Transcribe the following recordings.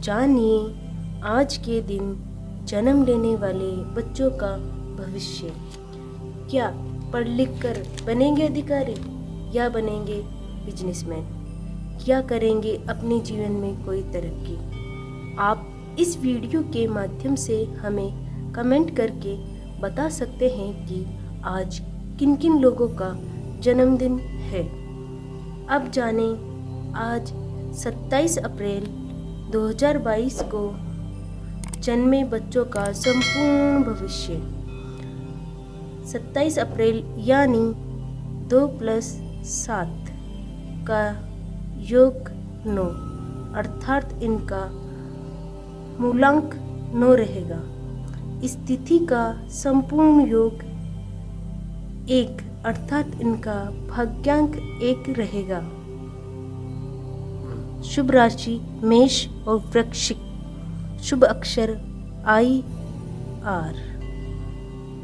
जानिए आज के दिन जन्म लेने वाले बच्चों का भविष्य। क्या पढ़ लिख कर बनेंगे अधिकारी या बनेंगे बिजनेसमैन? क्या करेंगे अपने जीवन में कोई तरक्की? आप इस वीडियो के माध्यम से हमें कमेंट करके बता सकते हैं कि आज किन किन लोगों का जन्मदिन है। अब जाने आज 27 अप्रैल 2022 को जन्मे बच्चों का संपूर्ण भविष्य। 27 अप्रैल यानी 2+7 का योग 9 अर्थात इनका मूलांक 9 रहेगा। इस तिथि का संपूर्ण योग 1 अर्थात इनका भाग्यांक 1 रहेगा। शुभ राशि मेष और वृश्चिक। शुभ अक्षर I/R।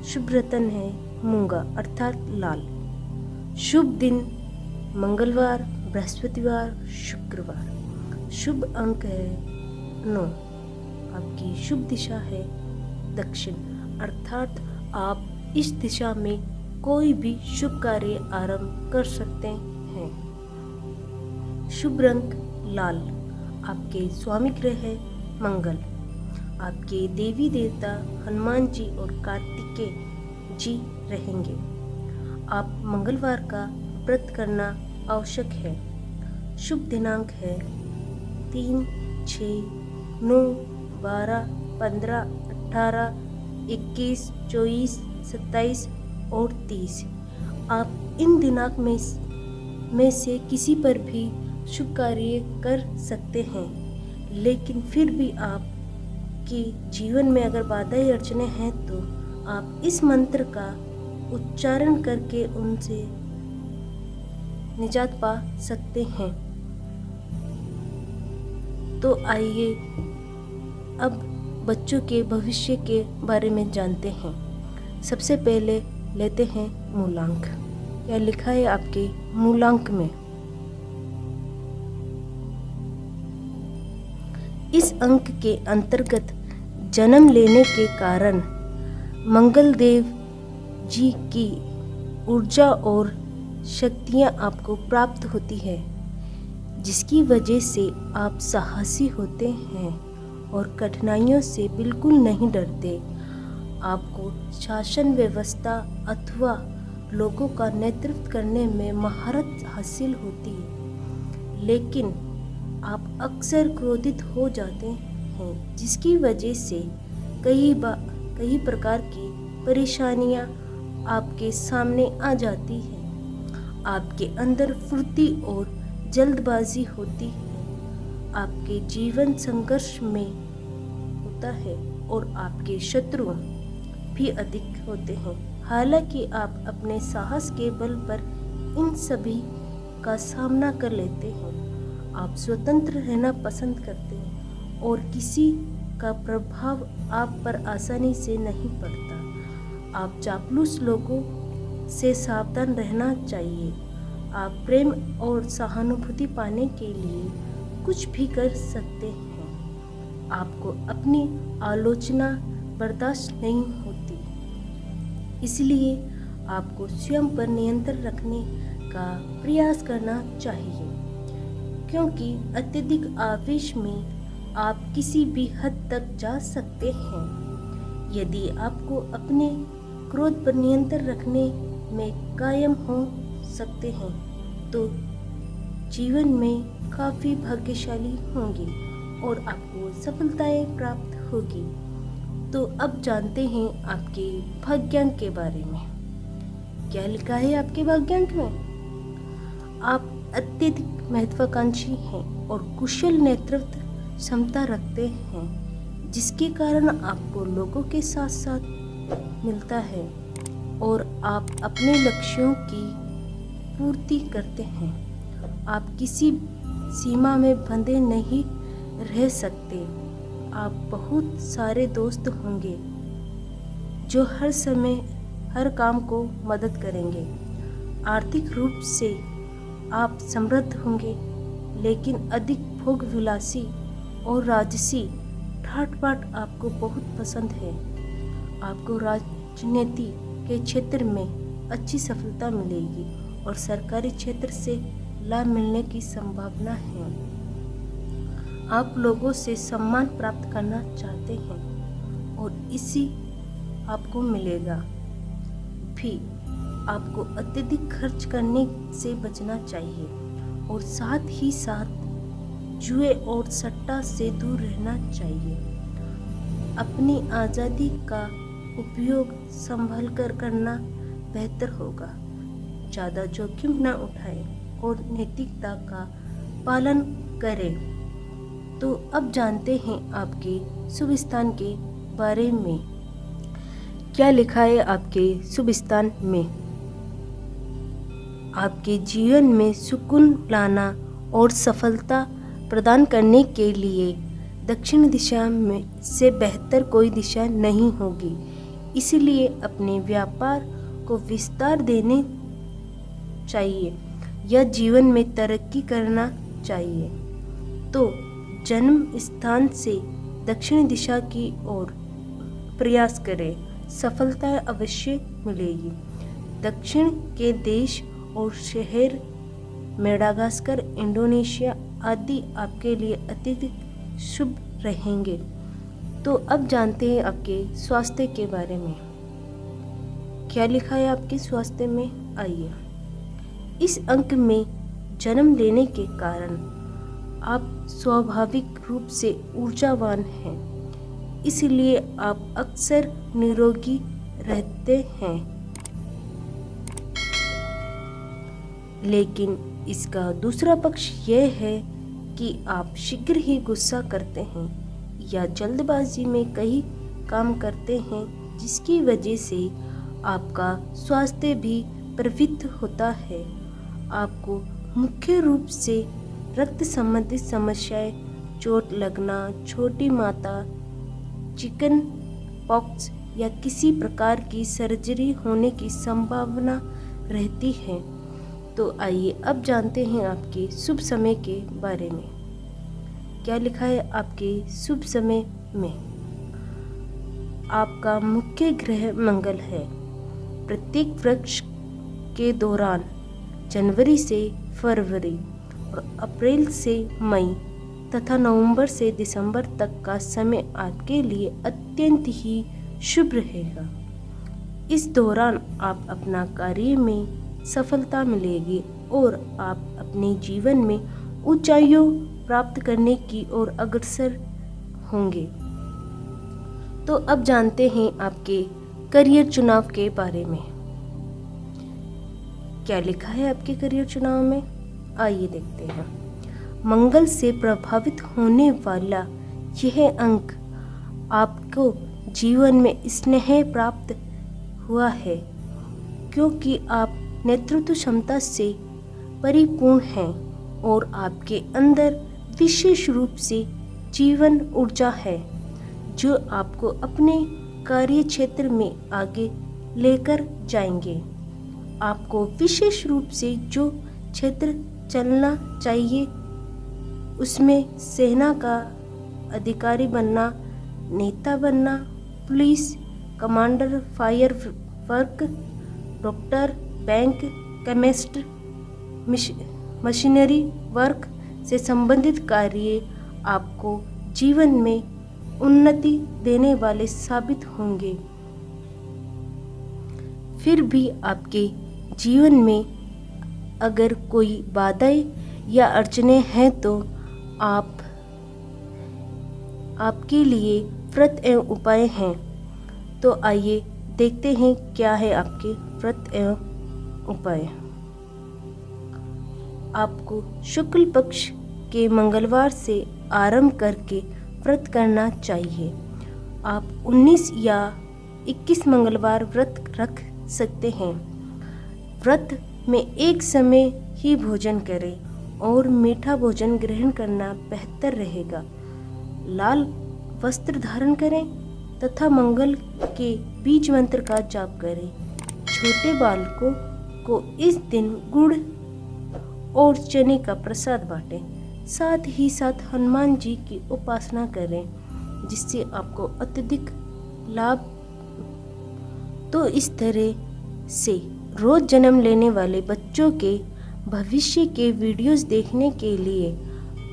शुभ रत्न है मूंगा अर्थात लाल। शुभ दिन मंगलवार, बृहस्पतिवार, शुक्रवार। शुभ अंक है 9। आपकी शुभ दिशा है दक्षिण अर्थात आप इस दिशा में कोई भी शुभ कार्य आरंभ कर सकते हैं। शुभ रंग लाल। आपके स्वामी ग्रह है मंगल। आपके देवी देवता हनुमान जी और कार्तिकेय जी रहेंगे। आप मंगलवार का व्रत करना आवश्यक है। शुभ दिनांक है 3, 6, 9, 12, 15, 18, 21, 24, 27 और 30। आप इन दिनांक में से किसी पर भी शुभ कार्य कर सकते हैं, लेकिन फिर भी आपके जीवन में अगर बाधाएं अड़चने हैं तो आप इस मंत्र का उच्चारण करके उनसे निजात पा सकते हैं। तो आइए अब बच्चों के भविष्य के बारे में जानते हैं। सबसे पहले लेते हैं मूलांक। क्या लिखा है आपके मूलांक में? इस अंक के अंतर्गत जन्म लेने के कारण मंगल देव जी की ऊर्जा और शक्तियाँ आपको प्राप्त होती है, जिसकी वजह से आप साहसी होते हैं और कठिनाइयों से बिल्कुल नहीं डरते। आपको शासन व्यवस्था अथवा लोगों का नेतृत्व करने में महारत हासिल होती है, लेकिन आप अक्सर क्रोधित हो जाते हैं, जिसकी वजह से कई प्रकार की परेशानियां आपके सामने आ जाती हैं। आपके अंदर फुर्ती और जल्दबाजी होती है। आपके जीवन संघर्ष में होता है और आपके शत्रु भी अधिक होते हैं। हालांकि आप अपने साहस के बल पर इन सभी का सामना कर लेते हैं। आप स्वतंत्र रहना पसंद करते हैं और किसी का प्रभाव आप पर आसानी से नहीं पड़ता। आप चापलूस लोगों से सावधान रहना चाहिए। आप प्रेम और सहानुभूति पाने के लिए कुछ भी कर सकते हैं। आपको अपनी आलोचना बर्दाश्त नहीं होती, इसलिए आपको स्वयं पर नियंत्रण रखने का प्रयास करना चाहिए, क्योंकि अत्यधिक आवेश में आप किसी भी हद तक जा सकते हैं। यदि आपको अपने क्रोध पर नियंत्रण रखने में कायम हो सकते हैं तो जीवन में काफ़ी भाग्यशाली होंगे और आपको सफलताएं प्राप्त होगी। तो अब जानते हैं आपके भाग्यांक के बारे में। क्या लिखा है आपके भाग्यांक में? आप अत्यधिक महत्वाकांक्षी हैं और कुशल नेतृत्व क्षमता रखते हैं, जिसके कारण आपको लोगों के साथ साथ मिलता है और आप अपने लक्ष्यों की पूर्ति करते हैं। आप किसी सीमा में बंधे नहीं रह सकते। आप बहुत सारे दोस्त होंगे जो हर समय हर काम को मदद करेंगे। आर्थिक रूप से आप समृद्ध होंगे, लेकिन अधिक भोग विलासी और राजसी ठाट-बाट आपको बहुत पसंद है। आपको राजनीति के क्षेत्र में अच्छी सफलता मिलेगी और सरकारी क्षेत्र से लाभ मिलने की संभावना है। आप लोगों से सम्मान प्राप्त करना चाहते हैं और इसी आपको मिलेगा। भी आपको अत्यधिक खर्च करने से बचना चाहिए और साथ ही साथ जुए और सट्टा से दूर रहना चाहिए। अपनी आज़ादी का उपयोग संभल कर करना बेहतर होगा। ज़्यादा जोखिम न उठाएं और नैतिकता का पालन करें। तो अब जानते हैं आपके शुभ स्थान के बारे में। क्या लिखा है आपके शुभ स्थान में? आपके जीवन में सुकून लाना और सफलता प्रदान करने के लिए दक्षिण दिशा में से बेहतर कोई दिशा नहीं होगी। इसलिए अपने व्यापार को विस्तार देने चाहिए या जीवन में तरक्की करना चाहिए तो जन्म स्थान से दक्षिण दिशा की ओर प्रयास करें। सफलता अवश्य मिलेगी। दक्षिण के देश और शहर मेडागास्कर, इंडोनेशिया आदि आपके लिए अत्यधिक शुभ रहेंगे। तो अब जानते हैं आपके स्वास्थ्य के बारे में। क्या लिखा है आपके स्वास्थ्य में? आइए, इस अंक में जन्म लेने के कारण आप स्वाभाविक रूप से ऊर्जावान हैं, इसलिए आप अक्सर निरोगी रहते हैं। लेकिन इसका दूसरा पक्ष यह है कि आप शीघ्र ही गुस्सा करते हैं या जल्दबाजी में कई काम करते हैं, जिसकी वजह से आपका स्वास्थ्य भी प्रभावित होता है। आपको मुख्य रूप से रक्त संबंधित समस्याएं, चोट लगना, छोटी माता, चिकन पॉक्स या किसी प्रकार की सर्जरी होने की संभावना रहती है। तो आइए अब जानते हैं आपके शुभ समय के बारे में। क्या लिखा है आपके शुभ समय में? आपका मुख्य ग्रह मंगल है। प्रत्येक वर्ष के दौरान जनवरी से फरवरी और अप्रैल से मई तथा नवंबर से दिसंबर तक का समय आपके लिए अत्यंत ही शुभ रहेगा। इस दौरान आप अपना कार्य में सफलता मिलेगी और आप अपने जीवन में ऊंचाइयों प्राप्त करने की ओर अग्रसर होंगे। तो अब जानते हैं आपके करियर चुनाव के बारे में। क्या लिखा है आपके करियर चुनाव में? आइए देखते हैं। मंगल से प्रभावित होने वाला यह अंक आपको जीवन में स्नेह प्राप्त हुआ है, क्योंकि आप नेतृत्व क्षमता से परिपूर्ण हैं और आपके अंदर विशेष रूप से जीवन ऊर्जा है, जो आपको अपने कार्य क्षेत्र में आगे लेकर जाएंगे। आपको विशेष रूप से जो क्षेत्र चलना चाहिए उसमें सेना का अधिकारी बनना, नेता बनना, police commander, fire work, doctor, bank, chemist, machinery work से संबंधित कार्य आपको जीवन में उन्नति देने वाले साबित होंगे। फिर भी आपके जीवन में अगर कोई बाधाएं या अड़चनें हैं तो आपके लिए व्रत एवं उपाय हैं। तो आइए देखते हैं क्या है आपके व्रत एवं उपाय। आपको शुक्ल पक्ष के मंगलवार से आरंभ करके व्रत करना चाहिए। आप 19 या 21 मंगलवार व्रत रख सकते हैं। व्रत में एक समय ही भोजन करें और मीठा भोजन ग्रहण करना बेहतर रहेगा। लाल वस्त्र धारण करें तथा मंगल के बीज मंत्र का जाप करें। छोटे बालकों को इस दिन गुड़ और चने का प्रसाद बांटें। साथ ही साथ हनुमान जी की उपासना करें, जिससे आपको अत्यधिक लाभ। तो इस तरह से रोज़ जन्म लेने वाले बच्चों के भविष्य के वीडियोस देखने के लिए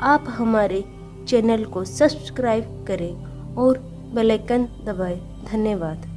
आप हमारे चैनल को सब्सक्राइब करें और बेल आइकन दबाएं। धन्यवाद।